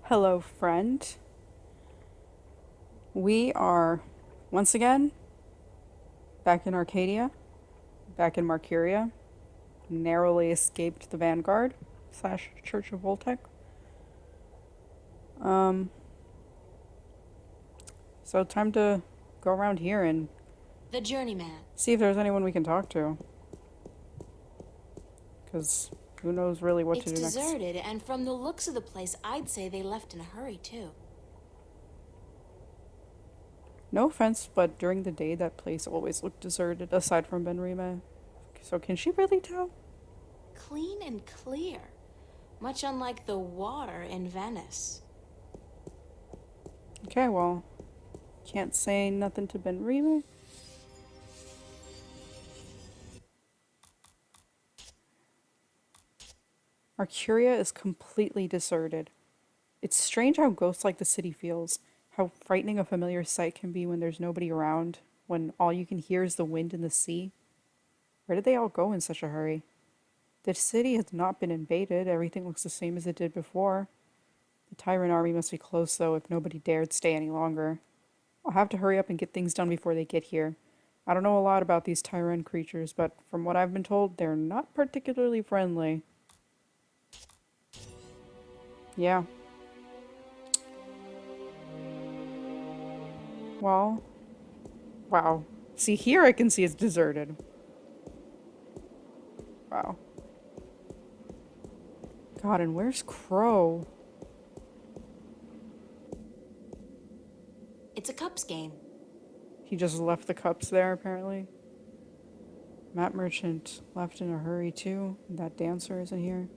Hello, friend. We are once again back in Arcadia, back in Marcuria, narrowly escaped the Vanguard slash Church of Voltec. Um, so time to go around here and The journeyman. see if there's anyone we can talk to. Because who knows really what to It's do next. deserted, and from the looks of the place, I'd say they left in a hurry, too. No offense, but during the day that place always looked deserted, aside from Benrima. So can she really tell? Clean and clear. Much unlike the water in Venice. Okay, well, can't say nothing to Benrima. Marcuria is completely deserted. It's strange how ghost-like the city feels, how frightening a familiar sight can be when there's nobody around, when all you can hear is the wind and the sea. Where did they all go in such a hurry? The city has not been invaded, everything looks the same as it did before. The tyrant army must be close, though, if nobody dared stay any longer. I'll have to hurry up and get things done before they get here. I don't know a lot about these tyrant creatures, but from what I've been told, they're not particularly friendly. Yeah. Well, wow. See, here I can see it's deserted. Wow. God, and where's Crow? It's a cups game. He just left the cups there, apparently. Map Merchant left in a hurry, too. That dancer isn't here.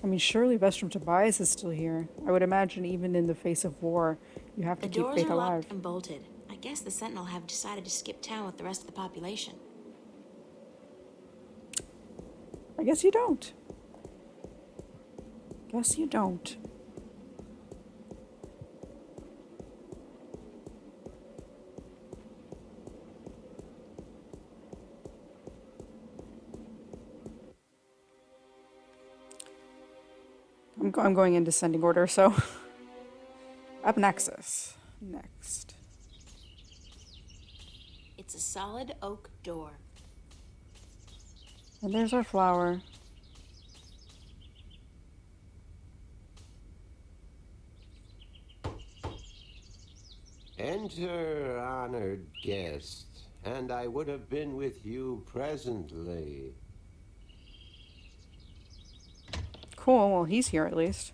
I mean, surely Vestrum Tobias is still here. I would imagine even in the face of war, you have to The keep doors faith are locked alive. and bolted. I guess the Sentinel have decided to skip town with the rest of the population. I guess you don't. Guess you don't. I'm going in descending order, so. Up Nexus. Next. It's a solid oak door. And there's our flower. Enter, honored guest, and I would have been with you presently. Cool, well, he's here at least.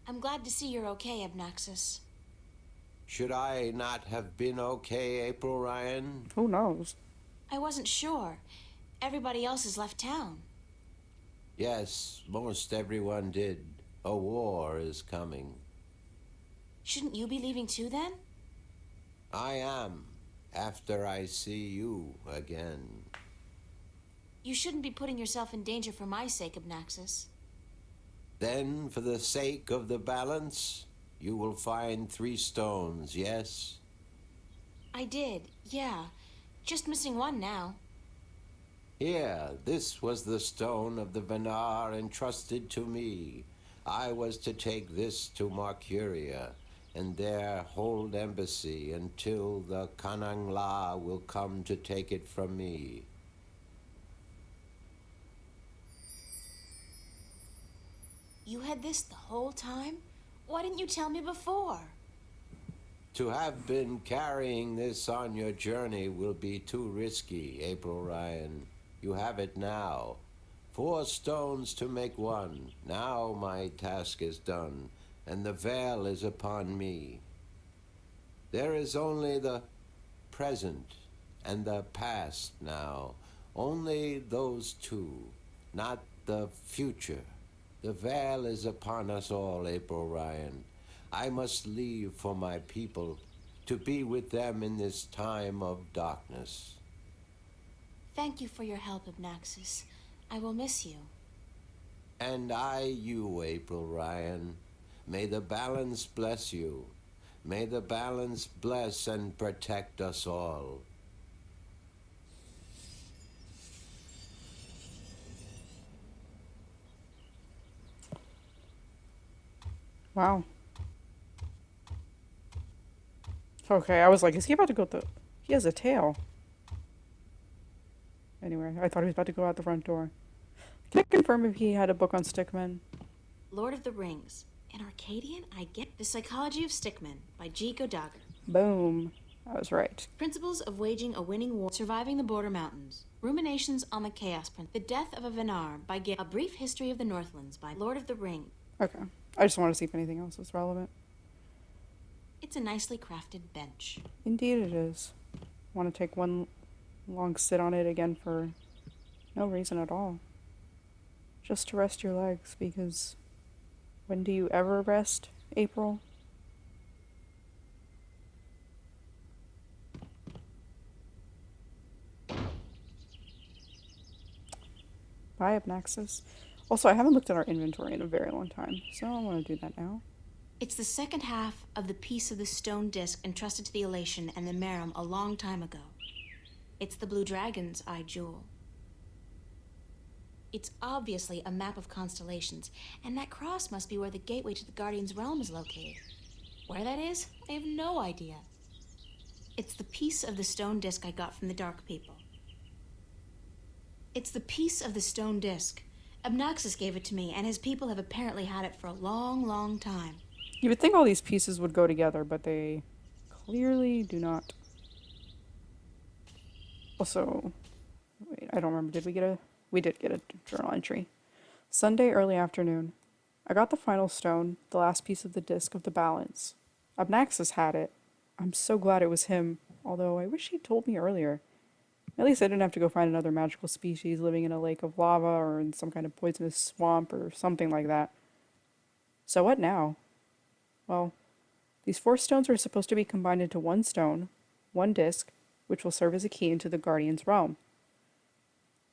I'm glad to see you're okay, Abnaxis. Should I not have been okay, April Ryan? Who knows? I wasn't sure. Everybody else has left town. Yes, most everyone did. A war is coming. Shouldn't you be leaving too, then? I am, after I see you again. You shouldn't be putting yourself in danger for my sake, Abnaxis. Then, for the sake of the balance, you will find 3 stones, yes? I did, yeah. Just missing one now. Here, this was the stone of the Vanguard entrusted to me. I was to take this to Marcuria, and there hold embassy until the Kanangla will come to take it from me. You had this the whole time? Why didn't you tell me before? To have been carrying this on your journey will be too risky, April Ryan. You have it now. 4 stones to make one. Now my task is done, and the veil is upon me. There is only the present and the past now. Only those 2, not the future. The veil is upon us all, April Ryan. I must leave for my people, to be with them in this time of darkness. Thank you for your help, Abnaxis. I will miss you. And I you, April Ryan. May the balance bless you. May the balance bless and protect us all. Wow. Okay, I was like, is he about to go He has a tail. Anyway, I thought he was about to go out the front door. Can I confirm if he had a book on stickmen? Lord of the Rings. In Arcadian, I get The Psychology of Stickmen by G. Godager. Boom. I was right. Principles of Waging a Winning War, Surviving the Border Mountains. Ruminations on the Chaos Prince. The Death of a Venar by A Brief History of the Northlands by Lord of the Rings. Okay. I just want to see if anything else is relevant. It's a nicely crafted bench. Indeed it is. Want to take one long sit on it again for no reason at all. Just to rest your legs, because when do you ever rest, April? Bye, Abnaxis. Also, I haven't looked at our inventory in a very long time, so I want to do that now. It's the second half of the piece of the stone disc entrusted to the Elation and the Merum a long time ago. It's the Blue Dragon's eye jewel. It's obviously a map of constellations, and that cross must be where the gateway to the Guardian's realm is located. Where that is, I have no idea. It's the piece of the stone disc I got from the Dark People. It's the piece of the stone disc. Abnaxis gave it to me, and his people have apparently had it for a long, long time. You would think all these pieces would go together, but they clearly do not. Also, wait, I don't remember, did we get a... We did get a journal entry. Sunday, early afternoon. I got the final stone, the last piece of the disc of the balance. Abnaxis had it. I'm so glad it was him, although I wish he'd told me earlier. At least I didn't have to go find another magical species living in a lake of lava or in some kind of poisonous swamp or something like that. So what now? Well, these 4 stones are supposed to be combined into one stone, one disc, which will serve as a key into the Guardian's realm.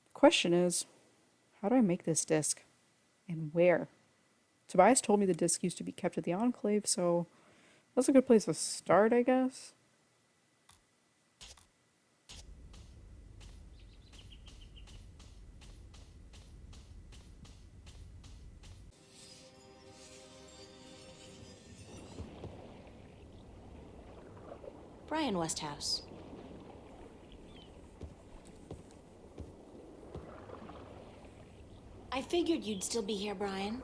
The question is, how do I make this disc? And where? Tobias told me the disc used to be kept at the Enclave, so that's a good place to start, I guess. Brian Westhouse. I figured you'd still be here, Brian.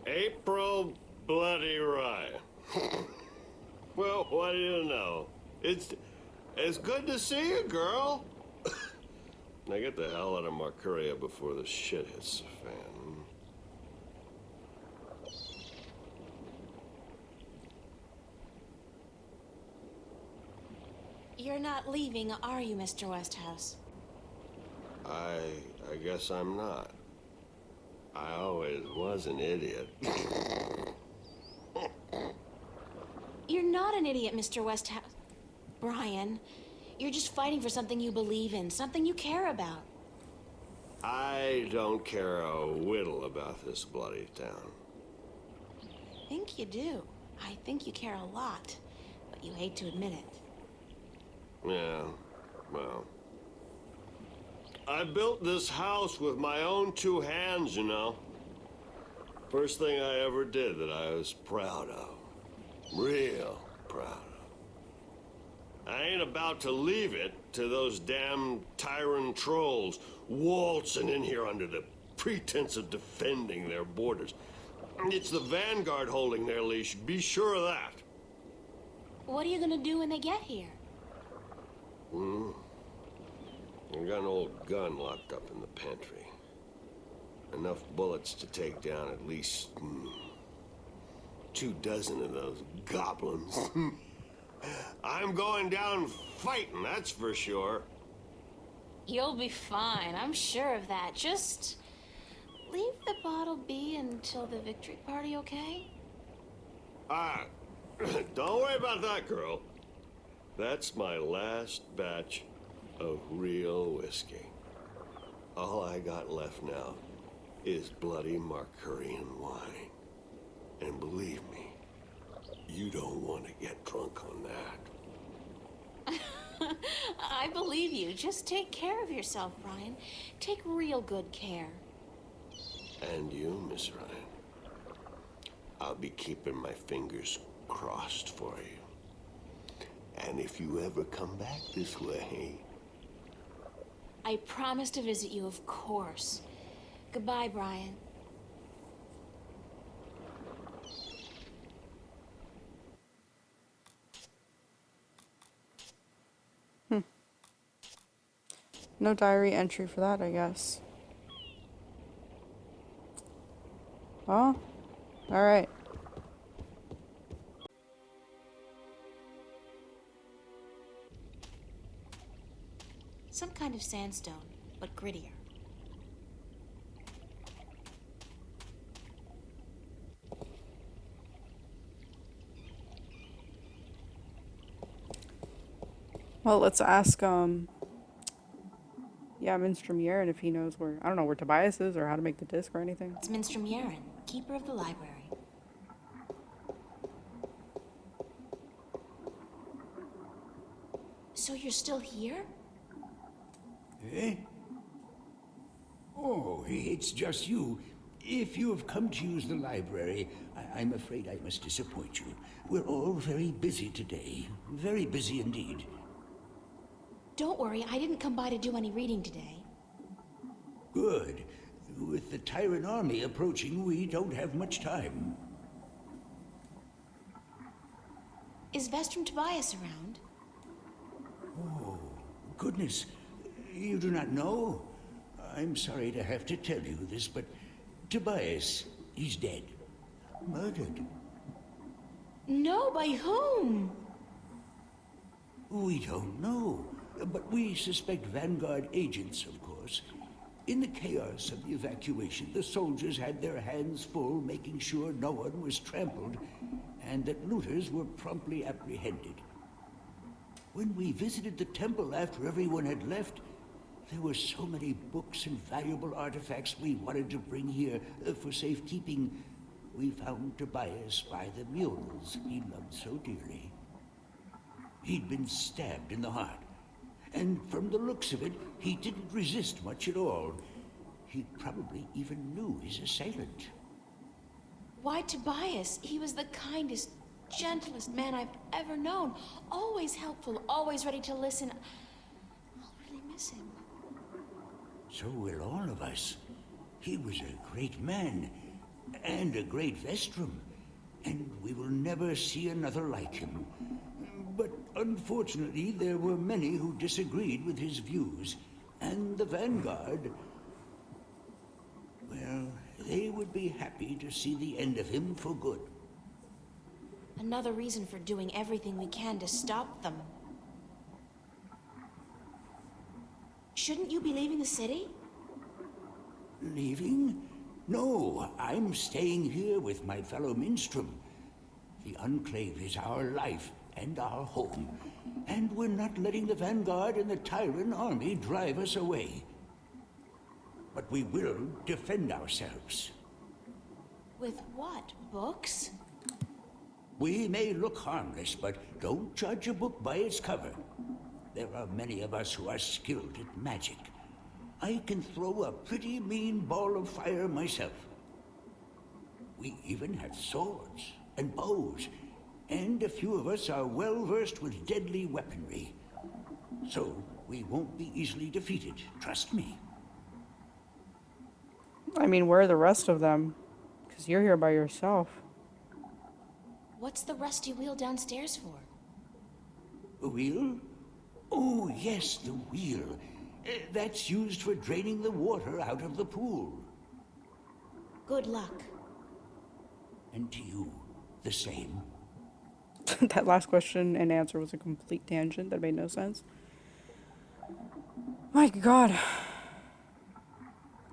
April Bloody Ryan. Well, what do you know? It's good to see you, girl. Now get the hell out of Marcuria before the shit hits the fan. You're not leaving, are you, Mr. Westhouse? I guess I'm not. I always was an idiot. You're not an idiot, Mr. Westhouse. Brian, you're just fighting for something you believe in, something you care about. I don't care a whittle about this bloody town. I think you do. I think you care a lot, but you hate to admit it. Yeah, well. I built this house with my own 2 hands, you know. First thing I ever did that I was proud of. Real proud of. I ain't about to leave it to those damn tyrant trolls waltzing in here under the pretense of defending their borders. It's the Vanguard holding their leash, be sure of that. What are you gonna do when they get here? I got an old gun locked up in the pantry. Enough bullets to take down at least 24 of those goblins. I'm going down fighting, that's for sure. You'll be fine, I'm sure of that. Just leave the bottle be until the victory party, okay? Don't worry about that, girl. That's my last batch of real whiskey. All I got left now is bloody Marcurian wine. And believe me, You don't want to get drunk on that. I believe you. Just take care of yourself, Brian. Take real good care. And you, Miss Ryan. I'll be keeping my fingers crossed for you. And if you ever come back this way... I promise to visit you, of course. Goodbye, Brian. No diary entry for that, I guess. Oh, alright. Some kind of sandstone, but grittier. Well, let's ask, yeah, Minstrom Yeren if he knows where, I don't know where Tobias is or how to make the disc or anything. It's Minstrom Yeren, keeper of the library. So you're still here? Eh? Oh, it's just you. If you have come to use the library, I'm afraid I must disappoint you. We're all very busy today. Very busy indeed. Don't worry, I didn't come by to do any reading today. Good. With the Tyrant army approaching, we don't have much time. Is Vestrum Tobias around? Oh, goodness. You do not know? I'm sorry to have to tell you this, but Tobias, he's dead. Murdered. No, by whom? We don't know, but we suspect Vanguard agents, of course. In the chaos of the evacuation, the soldiers had their hands full making sure no one was trampled, and that looters were promptly apprehended. When we visited the temple after everyone had left, there were so many books and valuable artifacts we wanted to bring here for safekeeping. We found Tobias by the mules he loved so dearly. He'd been stabbed in the heart, and from the looks of it, he didn't resist much at all. He probably even knew his assailant. Why Tobias? He was the kindest, gentlest man I've ever known. Always helpful, always ready to listen. I'll really miss him. So will all of us. He was a great man, and a great Vestrum, and we will never see another like him. But unfortunately, there were many who disagreed with his views, and the Vanguard, well, they would be happy to see the end of him for good. Another reason for doing everything we can to stop them. Shouldn't you be leaving the city? Leaving? No, I'm staying here with my fellow Minstrom. The Enclave is our life and our home, and we're not letting the Vanguard and the Tyrant army drive us away. But we will defend ourselves. With what? Books? We may look harmless, but don't judge a book by its cover. There are many of us who are skilled at magic. I can throw a pretty mean ball of fire myself. We even have swords and bows, and a few of us are well versed with deadly weaponry. So we won't be easily defeated, trust me. I mean, where are the rest of them? Because you're here by yourself. What's the rusty wheel downstairs for? A wheel? Oh, yes, the wheel. That's used for draining the water out of the pool. Good luck. And to you, the same. That last question and answer was a complete tangent that made no sense. My God.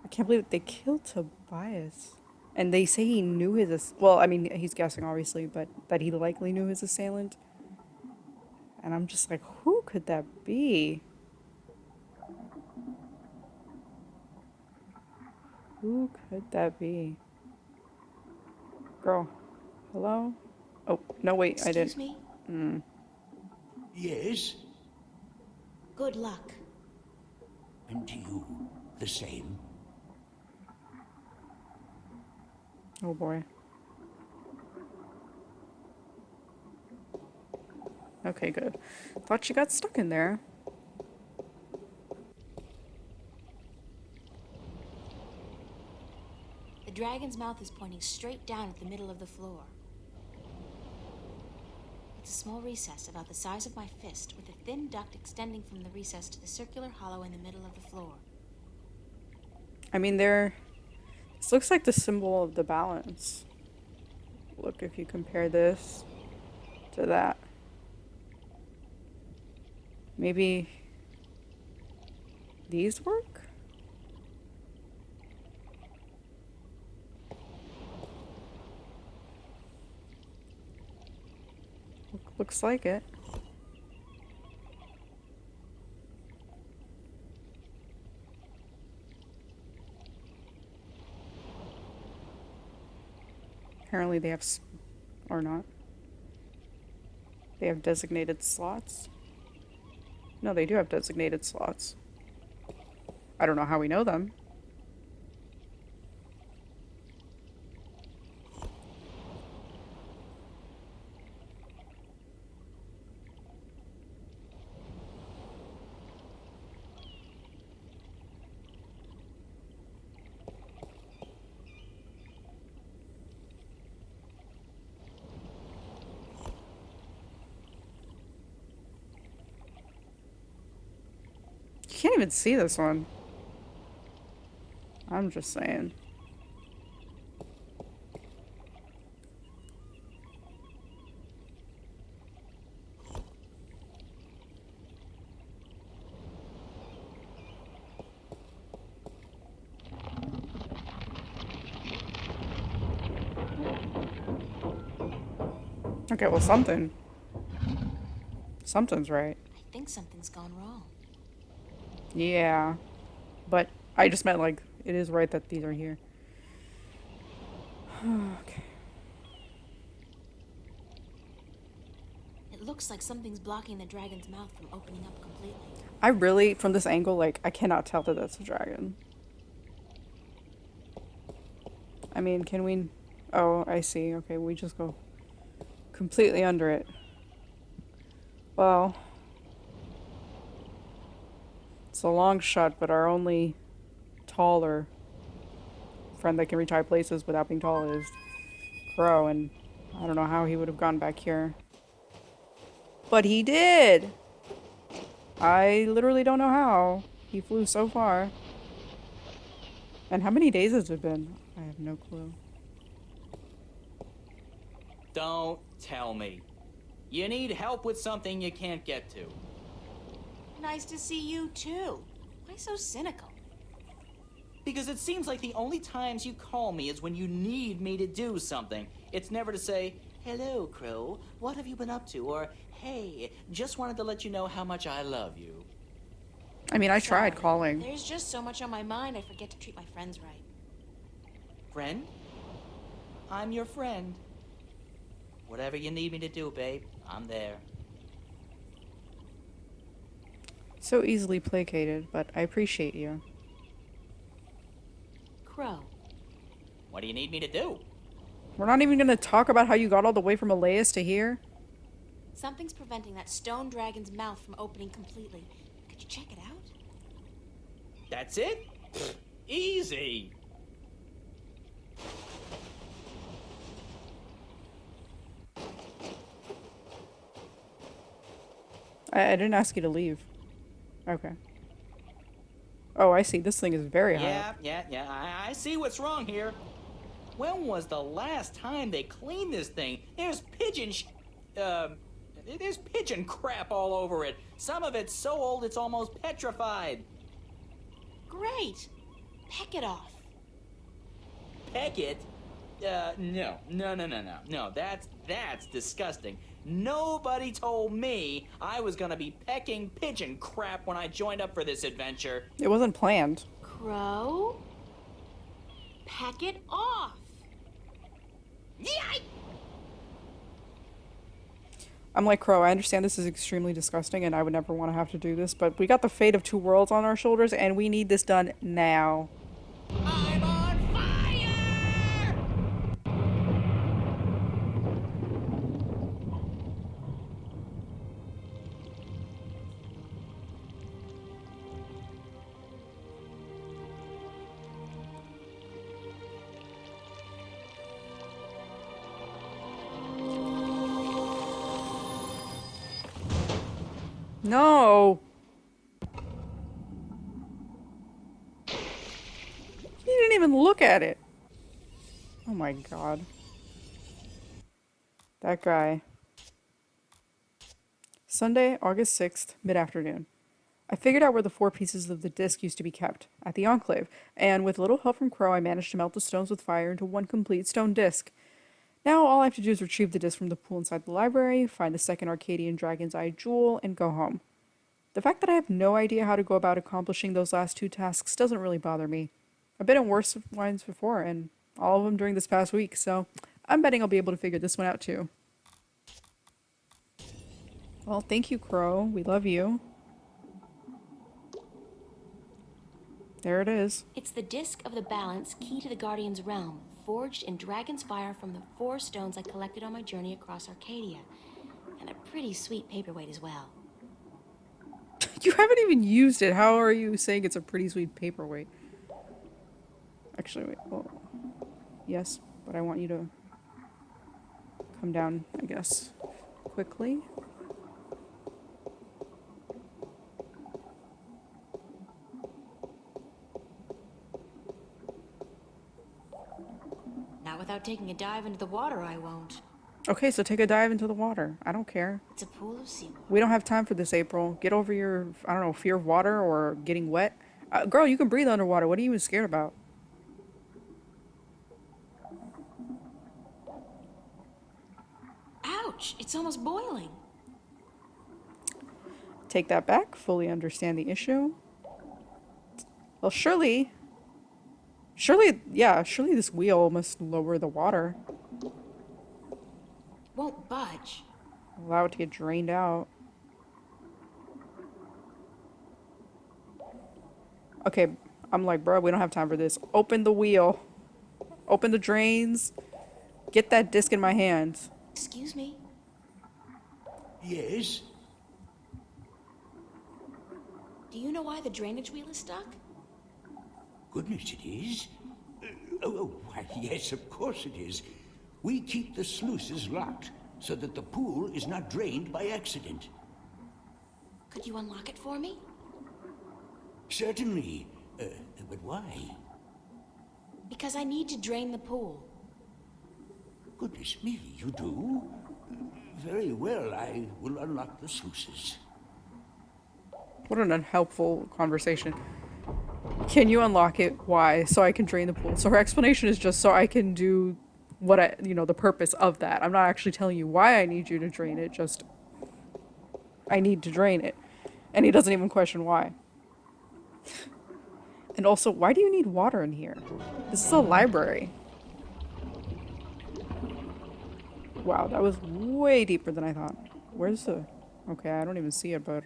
I can't believe they killed Tobias. And they say he knew his... Well, I mean, he's guessing, obviously, but that he likely knew his assailant. And I'm just like, who could that be? Who could that be? Girl, hello? Oh, no, wait, I Excuse didn't. me? Yes? Good luck. And to you, the same. Oh boy. Okay, good. Thought she got stuck in there. The dragon's mouth is pointing straight down at the middle of the floor. It's a small recess about the size of my fist, with a thin duct extending from the recess to the circular hollow in the middle of the floor. I mean, this looks like the symbol of the balance. Look, if you compare this to that. Maybe these work? Looks like it. Apparently they have, or not. They have designated slots. No, they do have designated slots. I don't know how we know them. You can't even see this one. I'm just saying. Okay, well, something's right. I think something's gone wrong. Yeah, but I just meant, like, it is right that these are here. Okay. It looks like something's blocking the dragon's mouth from opening up completely. I really, from this angle, like, I cannot tell that that's a dragon. I mean, can we... Oh, I see. Okay, we just go completely under it. Well... It's a long shot, but our only taller friend that can reach high places without being tall is Crow, and I don't know how he would have gone back here. But he did! I literally don't know how. He flew so far. And how many days has it been? I have no clue. Don't tell me. You need help with something you can't get to. Nice to see you, too. Why so cynical? Because it seems like the only times you call me is when you need me to do something. It's never to say, "Hello, Crow, what have you been up to?" Or, "Hey, just wanted to let you know how much I love you." I mean, I tried Sorry. calling. There's just so much on my mind, I forget to treat my friends right. Friend? I'm your friend. Whatever you need me to do, babe, I'm there. So easily placated, but I appreciate you. Crow. What do you need me to do? We're not even gonna talk about how you got all the way from Elias to here? Something's preventing that stone dragon's mouth from opening completely. Could you check it out? That's it? Pfft, easy. I didn't ask you to leave. Okay. Oh, I see. This thing is very high up. Yeah. I see what's wrong here. When was the last time they cleaned this thing? There's there's pigeon crap all over it. Some of it's so old it's almost petrified. Great! Peck it off. Peck it? No. No, that's disgusting. Nobody told me I was gonna be pecking pigeon crap when I joined up for this adventure. It wasn't planned. Crow? Peck it off! Yeah! I'm like Crow. I understand this is extremely disgusting and I would never want to have to do this, but we got the fate of two worlds on our shoulders and we need this done now. I'm on fire! No! He didn't even look at it. Oh my god. That guy. Sunday, August 6th, mid-afternoon. I figured out where the four pieces of the disc used to be kept, at the Enclave, and with little help from Crow I managed to melt the stones with fire into one complete stone disc. Now all I have to do is retrieve the disc from the pool inside the library, find the second Arcadian Dragon's Eye jewel, and go home. The fact that I have no idea how to go about accomplishing those last two tasks doesn't really bother me. I've been in worse ones before, and all of them during this past week, so I'm betting I'll be able to figure this one out too. Well, thank you, Crow. We love you. There it is. It's the disc of the balance, key to the Guardian's realm, forged in dragon's fire from the 4 stones I collected on my journey across Arcadia. And a pretty sweet paperweight as well. You haven't even used it. How are you saying it's a pretty sweet paperweight? Actually, wait. Well, yes, but I want you to come down, I guess, quickly. Not without taking a dive into the water, I won't. Okay, so take a dive into the water. I don't care. It's a pool of seawater. We don't have time for this, April. Get over your, I don't know, fear of water or getting wet. Girl, you can breathe underwater. What are you even scared about? Ouch! It's almost boiling. Take that back. Fully understand the issue. Well, surely this wheel must lower the water. Won't budge. Allow it to get drained out. Okay, I'm like, bro, we don't have time for this. Open the wheel. Open the drains. Get that disc in my hands. Excuse me? Yes? Do you know why the drainage wheel is stuck? Goodness, it is. Why, yes, of course it is. We keep the sluices locked so that the pool is not drained by accident. Could you unlock it for me? Certainly. But why? Because I need to drain the pool. Goodness me, you do? Very well, I will unlock the sluices. What an unhelpful conversation. Can you unlock it? Why? So I can drain the pool. So her explanation is just so I can do what the purpose of that. I'm not actually telling you why I need you to drain it, just I need to drain it. And he doesn't even question why. And also, why do you need water in here? This is a library. Wow, that was way deeper than I thought. Where's the... Okay, I don't even see it, but...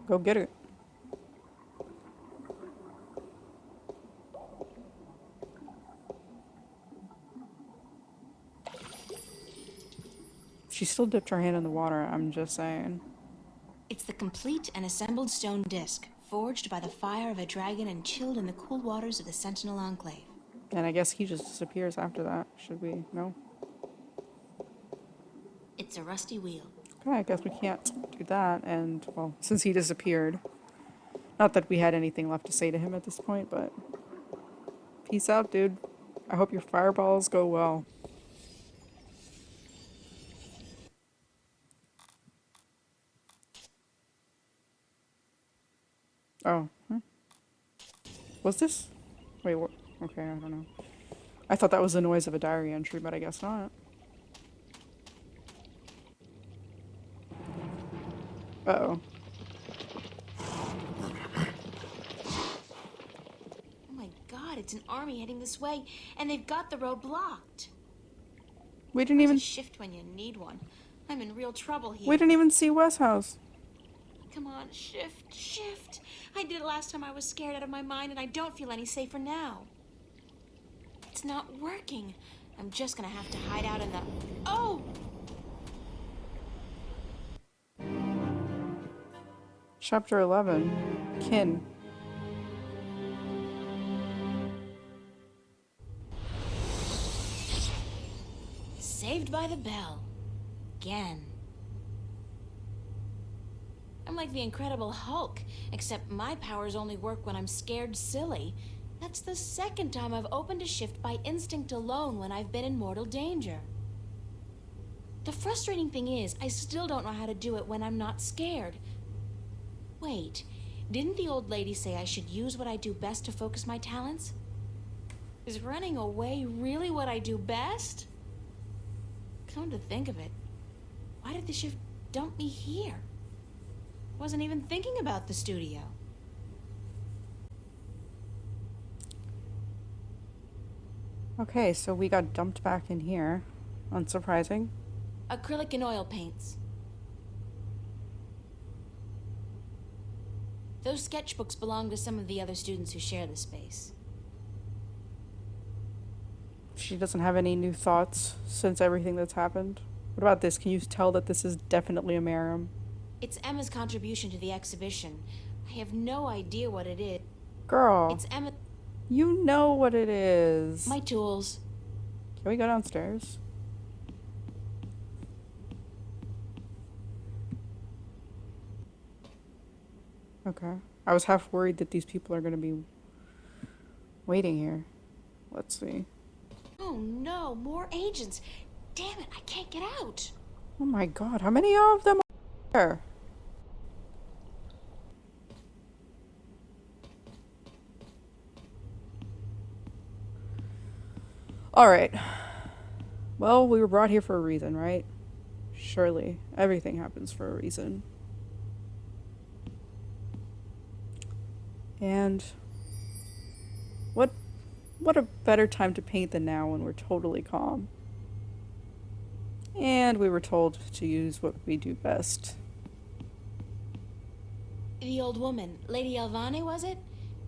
Go get it. She still dipped her hand in the water, I'm just saying. It's the complete and assembled stone disc, forged by the fire of a dragon and chilled in the cool waters of the Sentinel Enclave. And I guess he just disappears after that. Should we? No? It's a rusty wheel. Okay, I guess we can't do that. And, well, since he disappeared. Not that we had anything left to say to him at this point, but... Peace out, dude. I hope your fireballs go well. Oh. Was this? Wait, what? Okay, I don't know. I thought that was the noise of a diary entry, but I guess not. Uh-oh. Oh my god, it's an army heading this way, and they've got the road blocked. We didn't even... Shift when you need one. I'm in real trouble here. We didn't even see Wes' house. Come on, shift, shift. I did it last time I was scared out of my mind, and I don't feel any safer now. It's not working. I'm just gonna have to hide out in the... Oh! Chapter 11. Kin. Saved by the bell. Again. I'm like the Incredible Hulk, except my powers only work when I'm scared silly. That's the second time I've opened a shift by instinct alone when I've been in mortal danger. The frustrating thing is, I still don't know how to do it when I'm not scared. Wait, didn't the old lady say I should use what I do best to focus my talents? Is running away really what I do best? Come to think of it, why did the shift dump me here? Wasn't even thinking about the studio. Okay, so we got dumped back in here. Unsurprising. Acrylic and oil paints. Those sketchbooks belong to some of the other students who share the space. She doesn't have any new thoughts since everything that's happened. What about this? Can you tell that this is definitely a Marum? It's Emma's contribution to the exhibition. I have no idea what it is. Girl, It's Emma... you know what it is. My tools. Can we go downstairs? Okay. I was half worried that these people are going to be waiting here. Let's see. Oh no, more agents. Damn it, I can't get out. Oh my god, how many of them are there? Alright. Well, we were brought here for a reason, right? Surely. Everything happens for a reason. And what a better time to paint than now when we're totally calm. And we were told to use what we do best. The old woman, Lady Alvane, was it?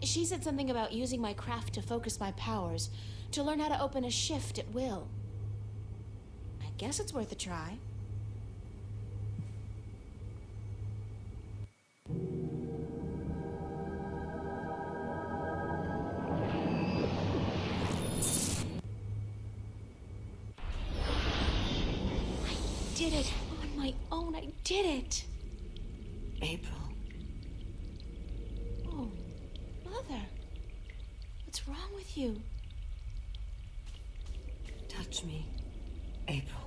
She said something about using my craft to focus my powers, to learn how to open a shift at will. I guess it's worth a try. I did it! On my own, I did it! April, Oh, Mother. What's wrong with you? touch me. April.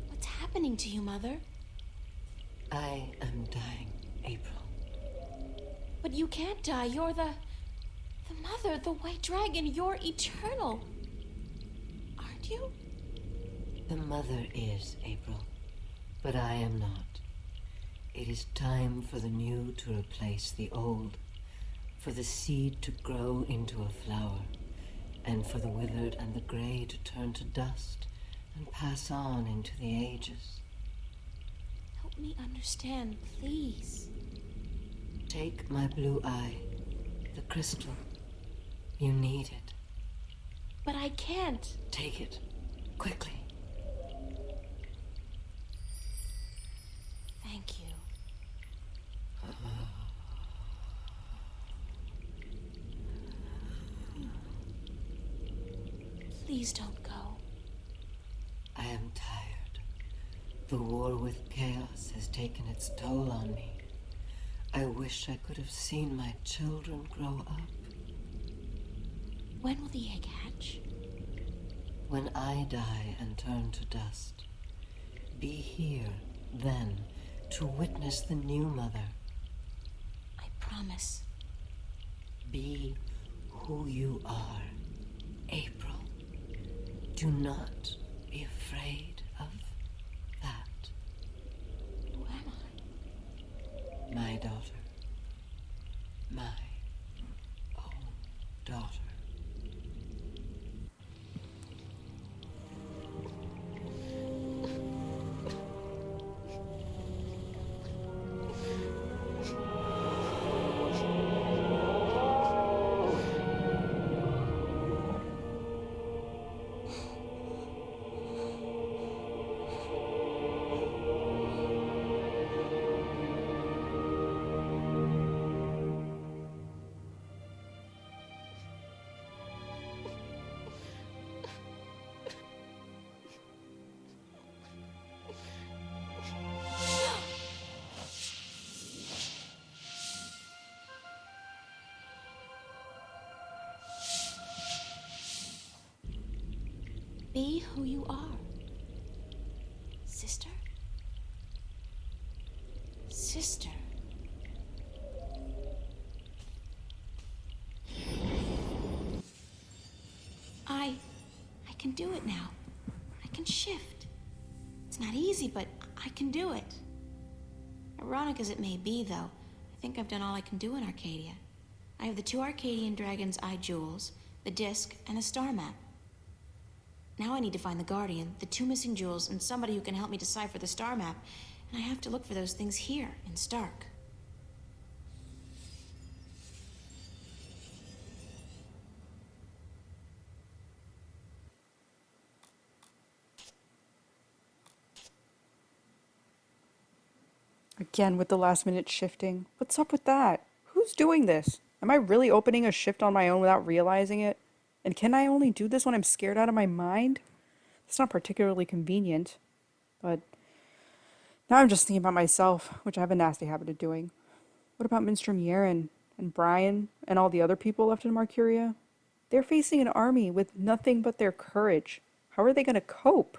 What's happening to you, Mother? I am dying, April. But you can't die. You're the Mother, the White Dragon. You're eternal. Aren't you? The mother is, April, but I am not. It is time for the new to replace the old, for the seed to grow into a flower, and for the withered and the gray to turn to dust and pass on into the ages. Help me understand, please. Take my blue eye, the crystal. You need it. But I can't. Take it, quickly. Thank you. Please don't go. I am tired. The war with chaos has taken its toll on me. I wish I could have seen my children grow up. When will the egg hatch? When I die and turn to dust, be here then to witness the new mother. I promise. Be who you are, April. Do not be afraid of that. Who am I? My daughter. My daughter. Be who you are. Sister? Sister. I can do it now. I can shift. It's not easy, but I can do it. Ironic as it may be, though, I think I've done all I can do in Arcadia. I have the 2 Arcadian Dragon's Eye jewels, the disc, and a star map. Now I need to find the Guardian, the 2 missing jewels, and somebody who can help me decipher the star map. And I have to look for those things here, in Stark. Again with the last minute shifting. What's up with that? Who's doing this? Am I really opening a shift on my own without realizing it? And can I only do this when I'm scared out of my mind? It's not particularly convenient, but now I'm just thinking about myself, which I have a nasty habit of doing. What about Minstrom Yaren and Brian and all the other people left in Marcuria? They're facing an army with nothing but their courage. How are they going to cope?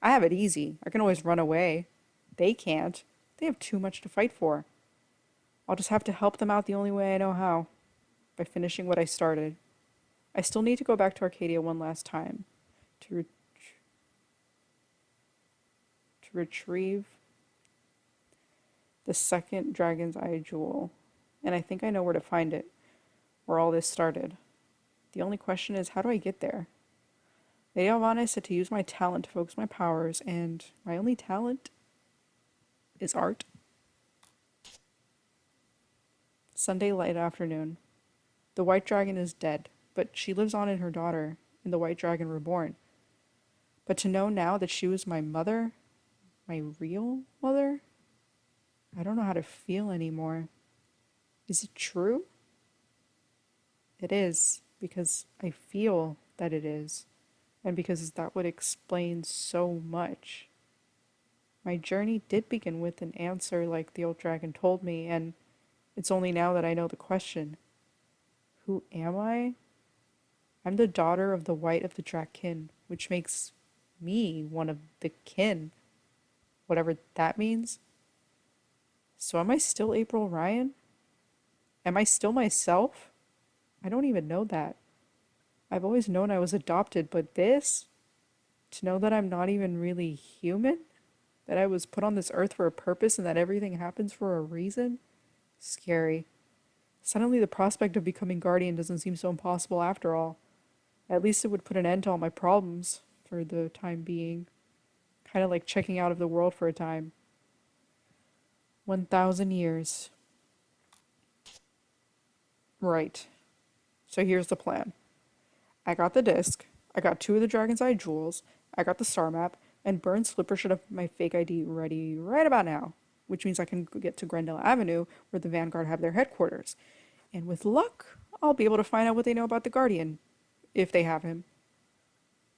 I have it easy. I can always run away. They can't. They have too much to fight for. I'll just have to help them out the only way I know how, by finishing what I started. I still need to go back to Arcadia one last time to retrieve the 2nd Dragon's Eye jewel, and I think I know where to find it, where all this started. The only question is, how do I get there? Lady Alvana said to use my talent to focus my powers, and my only talent is art. Sunday late afternoon. The White Dragon is dead, but she lives on in her daughter, in the White Dragon Reborn. But to know now that she was my mother, my real mother, I don't know how to feel anymore. Is it true? It is, because I feel that it is, and because that would explain so much. My journey did begin with an answer like the old dragon told me, and it's only now that I know the question. Who am I? I'm the daughter of the White of the Draken, which makes me one of the kin, whatever that means. So am I still April Ryan? Am I still myself? I don't even know that. I've always known I was adopted, but this? To know that I'm not even really human? That I was put on this earth for a purpose and that everything happens for a reason? Scary. Suddenly the prospect of becoming Guardian doesn't seem so impossible after all. At least it would put an end to all my problems for the time being. Kind of like checking out of the world for a time. 1,000 years. Right. So here's the plan. I got the disc, I got 2 of the Dragon's Eye jewels, I got the star map, and Burn Slipper should have my fake ID ready right about now, which means I can get to Grendel Avenue, where the Vanguard have their headquarters. And with luck, I'll be able to find out what they know about the Guardian, if they have him.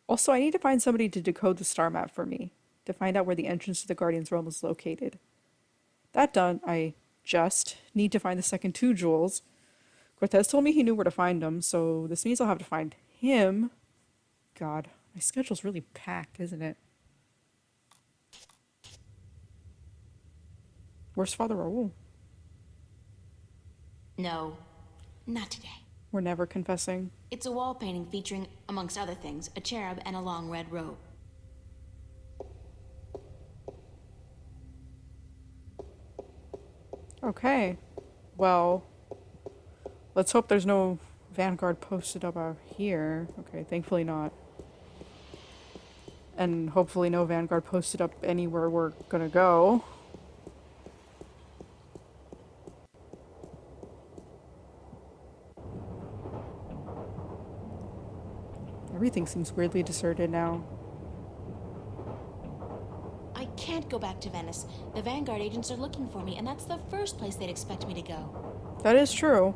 Also, I need to find somebody to decode the star map for me, to find out where the entrance to the Guardian's realm is located. That done, I just need to find the second 2 jewels. Cortez told me he knew where to find them, so this means I'll have to find him. God, my schedule's really packed, isn't it? Where's Father Raoul? No, not today. We're never confessing. It's a wall painting featuring, amongst other things, a cherub and a long red robe. Okay. Well, let's hope there's no Vanguard posted up out here. Okay, thankfully not. And hopefully no Vanguard posted up anywhere we're gonna go. Everything seems weirdly deserted now. I can't go back to Venice. The Vanguard agents are looking for me, and that's the first place they'd expect me to go. That is true.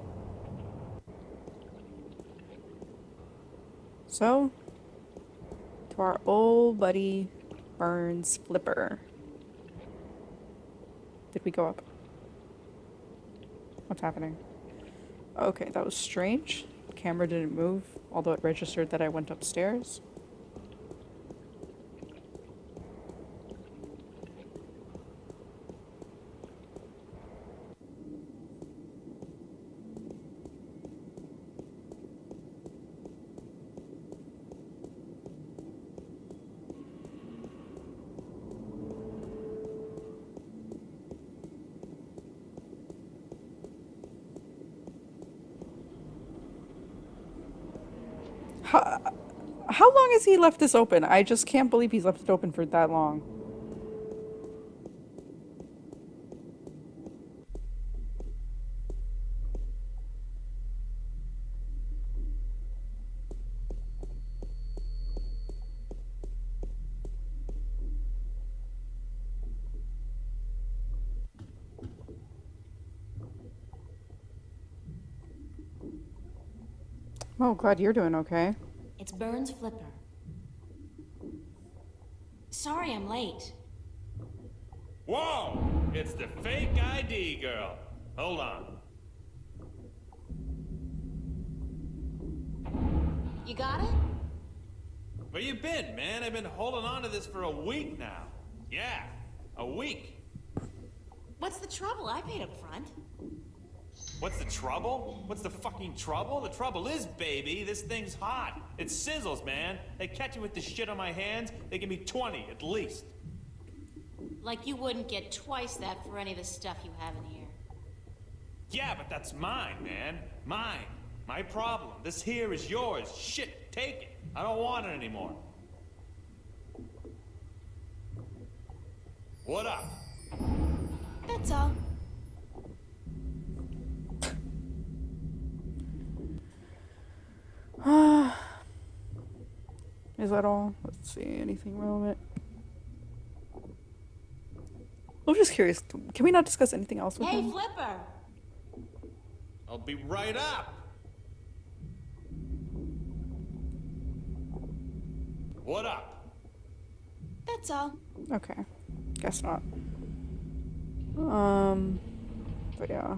So, to our old buddy Burns Flipper. Did we go up? What's happening? Okay, that was strange. The camera didn't move, although it registered that I went upstairs. How long has he left this open? I just can't believe he's left it open for that long. Oh, glad you're doing okay. It's Burns Flipper. Sorry I'm late. Whoa! It's the fake ID girl. Hold on. You got it? Where you been, man? I've been holding on to this for a week now. Yeah, a week. What's the trouble? I paid up front. What's the trouble? What's the fucking trouble? The trouble is, baby, this thing's hot. It sizzles, man. They catch me with the shit on my hands, they give me 20 at least. Like you wouldn't get twice that for any of the stuff you have in here. Yeah, but that's mine, man. Mine. My problem. This here is yours. Shit, take it. I don't want it anymore. What up? That's all. Is that all? Let's see, anything relevant? I'm just curious, can we not discuss anything else with Hey, him? Flipper! I'll be right up. What up? That's all. Okay, guess not. But yeah.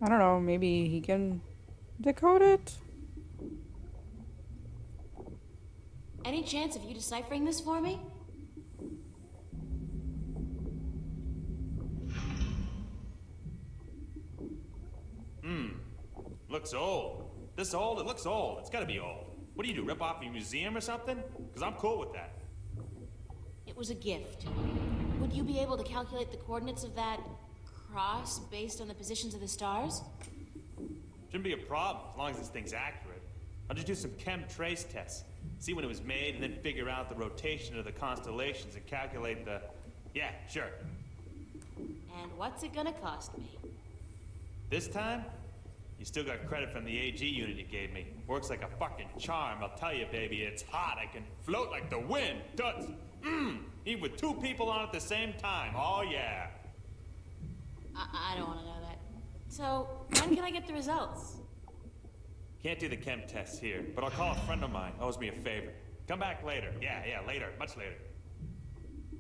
I don't know, maybe he can decode it? Any chance of you deciphering this for me? Looks old. This old? It looks old. It's gotta be old. What do you do, rip off a museum or something? Because I'm cool with that. It was a gift. Would you be able to calculate the coordinates of that cross based on the positions of the stars? Shouldn't be a problem as long as this thing's accurate. I'll just do some chem trace tests. See when it was made and then figure out the rotation of the constellations and calculate the... Yeah, sure. And what's it gonna cost me? This time, you still got credit from the AG unit you gave me. Works like a fucking charm, I'll tell you, baby. It's hot. I can float like the wind. Does. Even with two people on at the same time. Oh, yeah. I don't want to know that. So, when can I get the results? Can't do the chem tests here, but I'll call a friend of mine. Owes me a favor. Come back later. Yeah, later. Much later.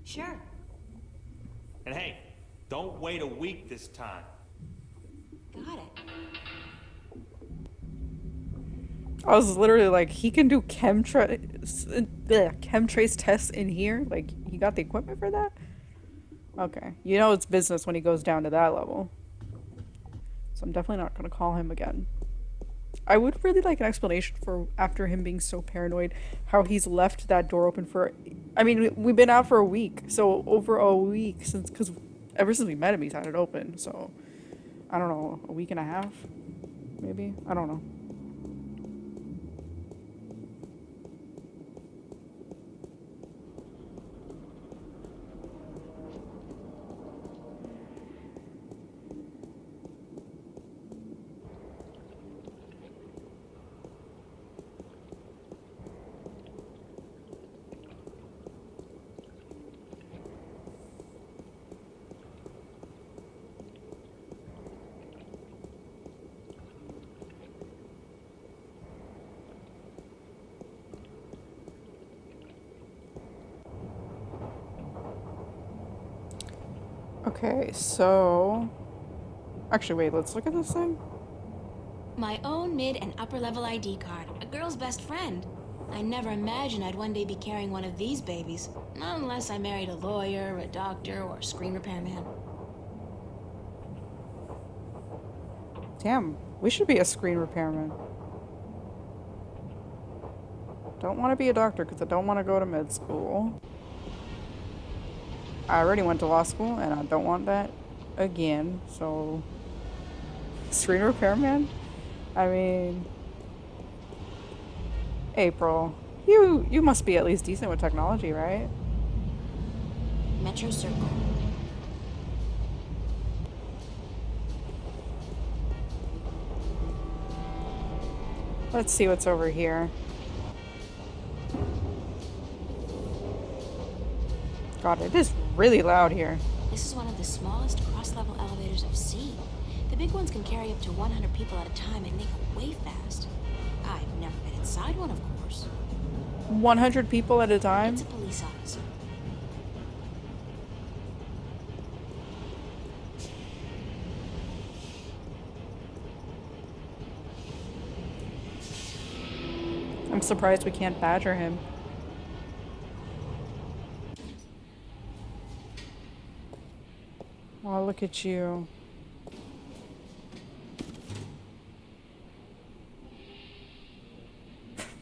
Sure. And hey, don't wait a week this time. Got it. I was literally like, he can do chemtrace tests in here? Like, he got the equipment for that? Okay. You know it's business when he goes down to that level. So I'm definitely not going to call him again. I would really like an explanation for, after him being so paranoid, how he's left that door open for. I mean, we've been out for a week, so over a week since, because ever since we met him, he's had it open. So I don't know, a week and a half, maybe. I don't know. Okay, so actually, wait, let's look at this thing. My own mid and upper level ID card, a girl's best friend. I never imagined I'd one day be carrying one of these babies. Not unless I married a lawyer, a doctor, or a screen repairman. Damn, we should be a screen repairman. Don't want to be a doctor because I don't want to go to med school. I already went to law school and I don't want that again, so screen repairman? I mean, April, you must be at least decent with technology, right? Metro Circle. Let's see what's over here. God, it is really loud here. This is one of the smallest cross-level elevators I've seen. The big ones can carry up to 100 people at a time and they go way fast. I've never been inside one, of course. 100 people at a time? It's a police officer. I'm surprised we can't badger him. Oh, look at you.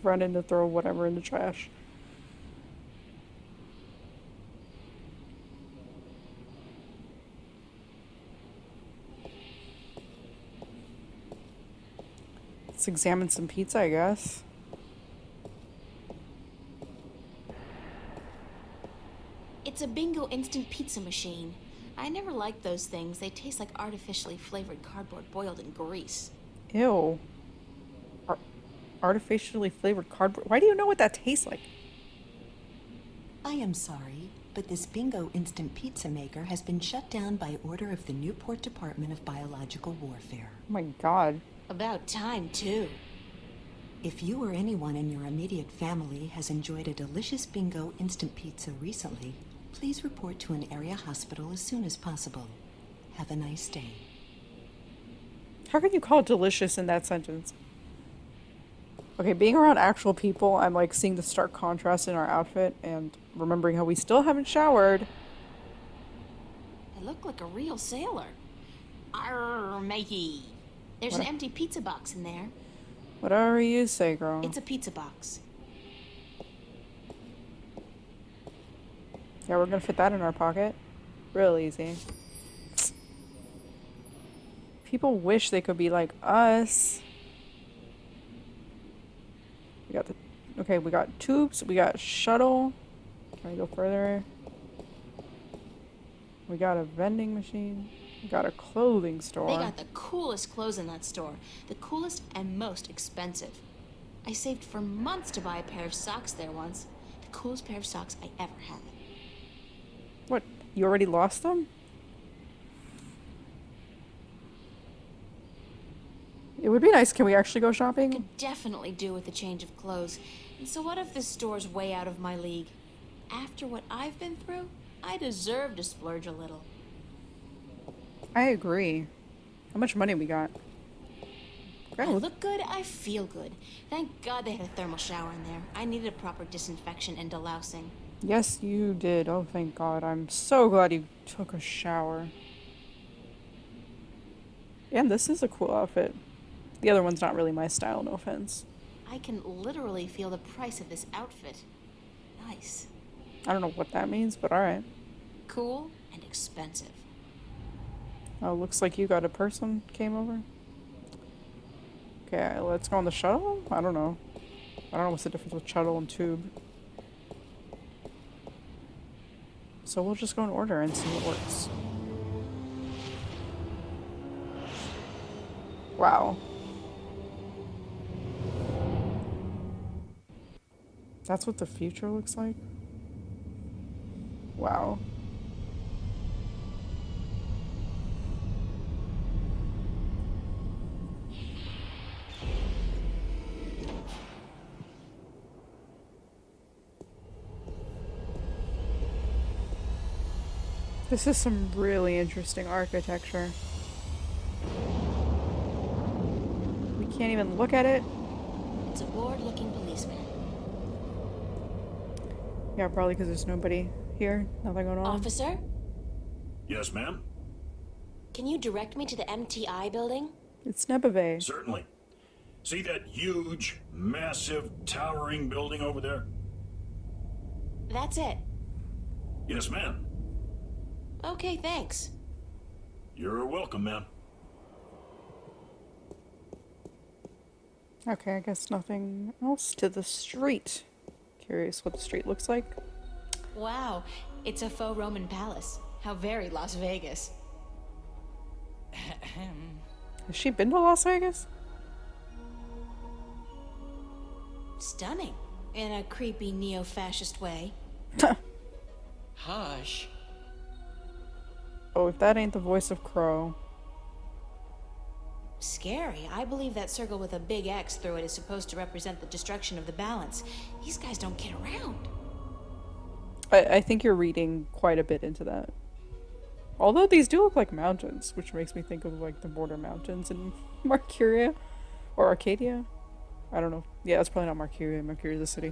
Running to throw whatever in the trash. Let's examine some pizza, I guess. It's a bingo instant pizza machine. I never liked those things. They taste like artificially flavored cardboard boiled in grease. Ew. Artificially flavored cardboard. Why do you know what that tastes like? I am sorry, but this bingo instant pizza maker has been shut down by order of the Newport Department of Biological Warfare. Oh my god. About time, too. If you or anyone in your immediate family has enjoyed a delicious bingo instant pizza recently, please report to an area hospital as soon as possible. Have a nice day. How can you call it delicious in that sentence? Okay, being around actual people, I'm like seeing the stark contrast in our outfit and remembering how we still haven't showered. I look like a real sailor. Arr, matey. There's an empty pizza box in there. Whatever you say, girl. It's a pizza box. Yeah, we're gonna fit that in our pocket. Real easy. People wish they could be like us. We got the... Okay, we got tubes. We got shuttle. Can we go further? We got a vending machine. We got a clothing store. They got the coolest clothes in that store. The coolest and most expensive. I saved for months to buy a pair of socks there once. The coolest pair of socks I ever had. What? You already lost them? It would be nice. Can we actually go shopping? Could definitely do with a change of clothes. And so what if this store's way out of my league? After what I've been through, I deserve to splurge a little. I agree. How much money we got? I look good, I feel good. Thank God they had a thermal shower in there. I needed a proper disinfection and delousing. Yes, you did. Oh, thank God. I'm so glad you took a shower. And this is a cool outfit. The other one's not really my style, no offense. I can literally feel the price of this outfit. Nice. I don't know what that means, but alright. Cool and expensive. Oh, looks like you got a person came over. Okay, let's go on the shuttle? I don't know. I don't know what's the difference with shuttle and tube. So we'll just go in order and see what works. Wow. That's what the future looks like? Wow. This is some really interesting architecture. We can't even look at it. It's a bored-looking policeman. Yeah, probably because there's nobody here. Nothing going on. Officer, Yes, ma'am? can you direct me to the MTI building? It's Nebave. Certainly. See that huge, massive, towering building over there? That's it. Yes, ma'am. Okay, thanks. You're welcome, ma'am. Okay, I guess nothing else to the street. Curious what the street looks like. Wow, it's a faux Roman palace. How very Las Vegas. Has she been to Las Vegas? Stunning. In a creepy neo-fascist way. Hush. Oh, if that ain't the voice of Crow. Scary. I believe that circle with a big X through it is supposed to represent the destruction of the balance. These guys don't get around. I think you're reading quite a bit into that. Although these do look like mountains, which makes me think of like the border mountains in Marcuria or Arcadia. I don't know. Yeah, it's probably not Marcuria. Marcuria is a city.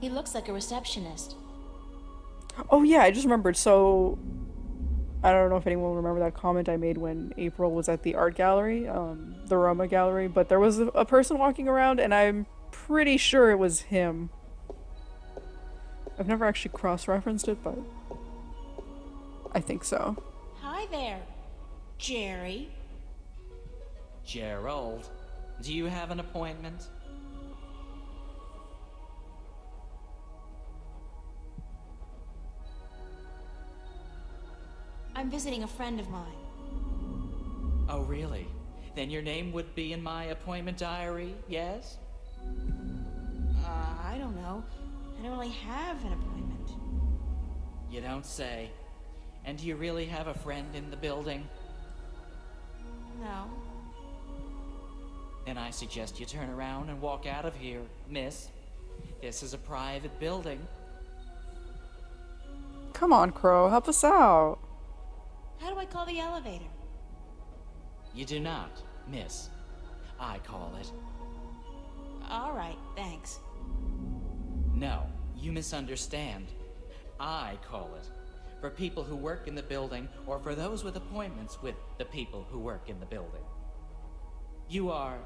He looks like a receptionist. Oh yeah, I just remembered. So I don't know if anyone will remember that comment I made when April was at the art gallery, the Roma gallery, but there was a person walking around and I'm pretty sure it was him. I've never actually cross-referenced it, but I think so. Hi there, Jerry. Gerald, do you have an appointment? I'm visiting a friend of mine. Oh, really? Then your name would be in my appointment diary, yes? I don't know. I don't really have an appointment. You don't say. And do you really have a friend in the building? No. Then I suggest you turn around and walk out of here, miss. This is a private building. Come on, Crow, help us out. How do I call the elevator? You do not, miss. I call it. All right, thanks. No, you misunderstand. I call it. For people who work in the building, or for those with appointments with the people who work in the building. You are...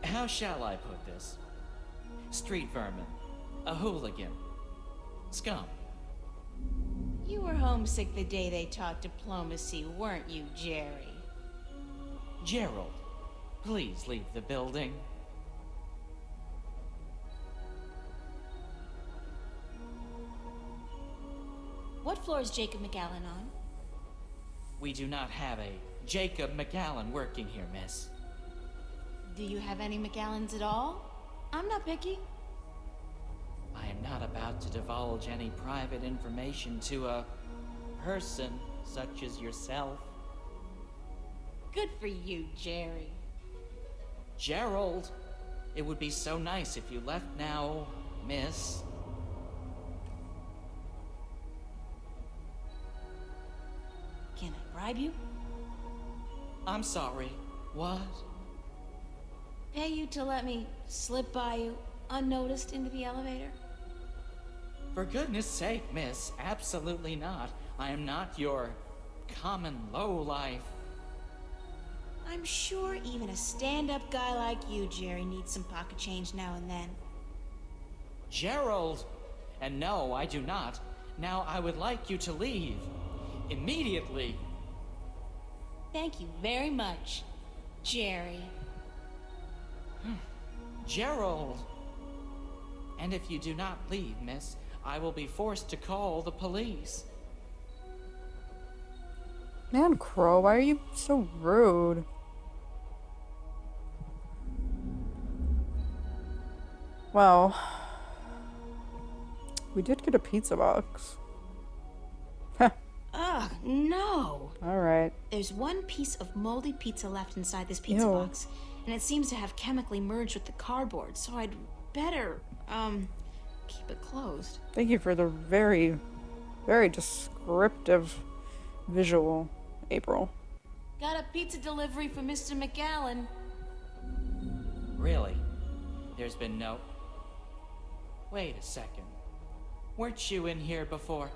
how shall I put this? Street vermin. A hooligan. Scum. You were homesick the day they taught diplomacy, weren't you, Jerry? Gerald, please leave the building. What floor is Jacob McAllen on? We do not have a Jacob McAllen working here, miss. Do you have any McAllens at all? I'm not picky. I am not about to divulge any private information to a person such as yourself. Good for you, Jerry. Gerald, it would be so nice if you left now, miss. Can I bribe you? I'm sorry. What? Pay you to let me slip by you unnoticed into the elevator? For goodness sake, miss, absolutely not. I am not your common lowlife. I'm sure even a stand-up guy like you, Jerry, needs some pocket change now and then. Gerald! And no, I do not. Now I would like you to leave. Immediately. Thank you very much, Jerry. Gerald! And if you do not leave, miss, I will be forced to call the police. Man, Crow, why are you so rude? Well, we did get a pizza box. Ugh, no. Alright. There's one piece of moldy pizza left inside this pizza Ew. box, and it seems to have chemically merged with the cardboard, so I'd better, keep it closed. Thank you for the very, very descriptive visual, April. Got a pizza delivery for Mr. McAllen. Really? There's been no... Wait a second. Weren't you in here before?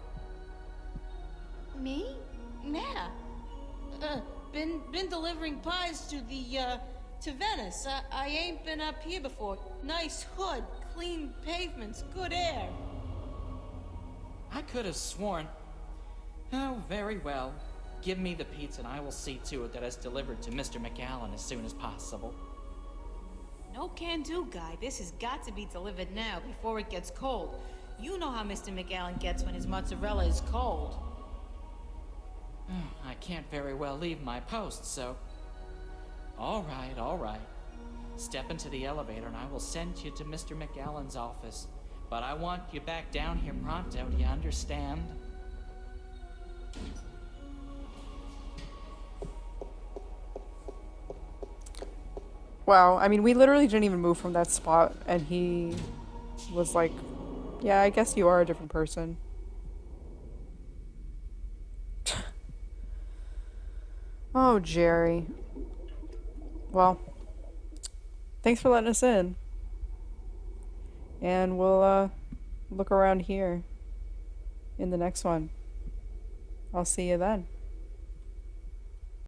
Me? Yeah. Been delivering pies to to Venice. I ain't been up here before. Nice hood, clean pavements, good air. I could have sworn... Oh, very well. Give me the pizza and I will see to it that it's delivered to Mr. McAllen as soon as possible. No can do, guy. This has got to be delivered now before it gets cold. You know how Mr. McAllen gets when his mozzarella is cold. I can't very well leave my post, so... All right. Step into the elevator and I will send you to Mr. McAllen's office. But I want you back down here pronto, do you understand? Wow, I mean, we literally didn't even move from that spot, and he was like, yeah, I guess you are a different person. Oh, Jerry. Well, thanks for letting us in. And we'll, look around here in the next one. I'll see you then.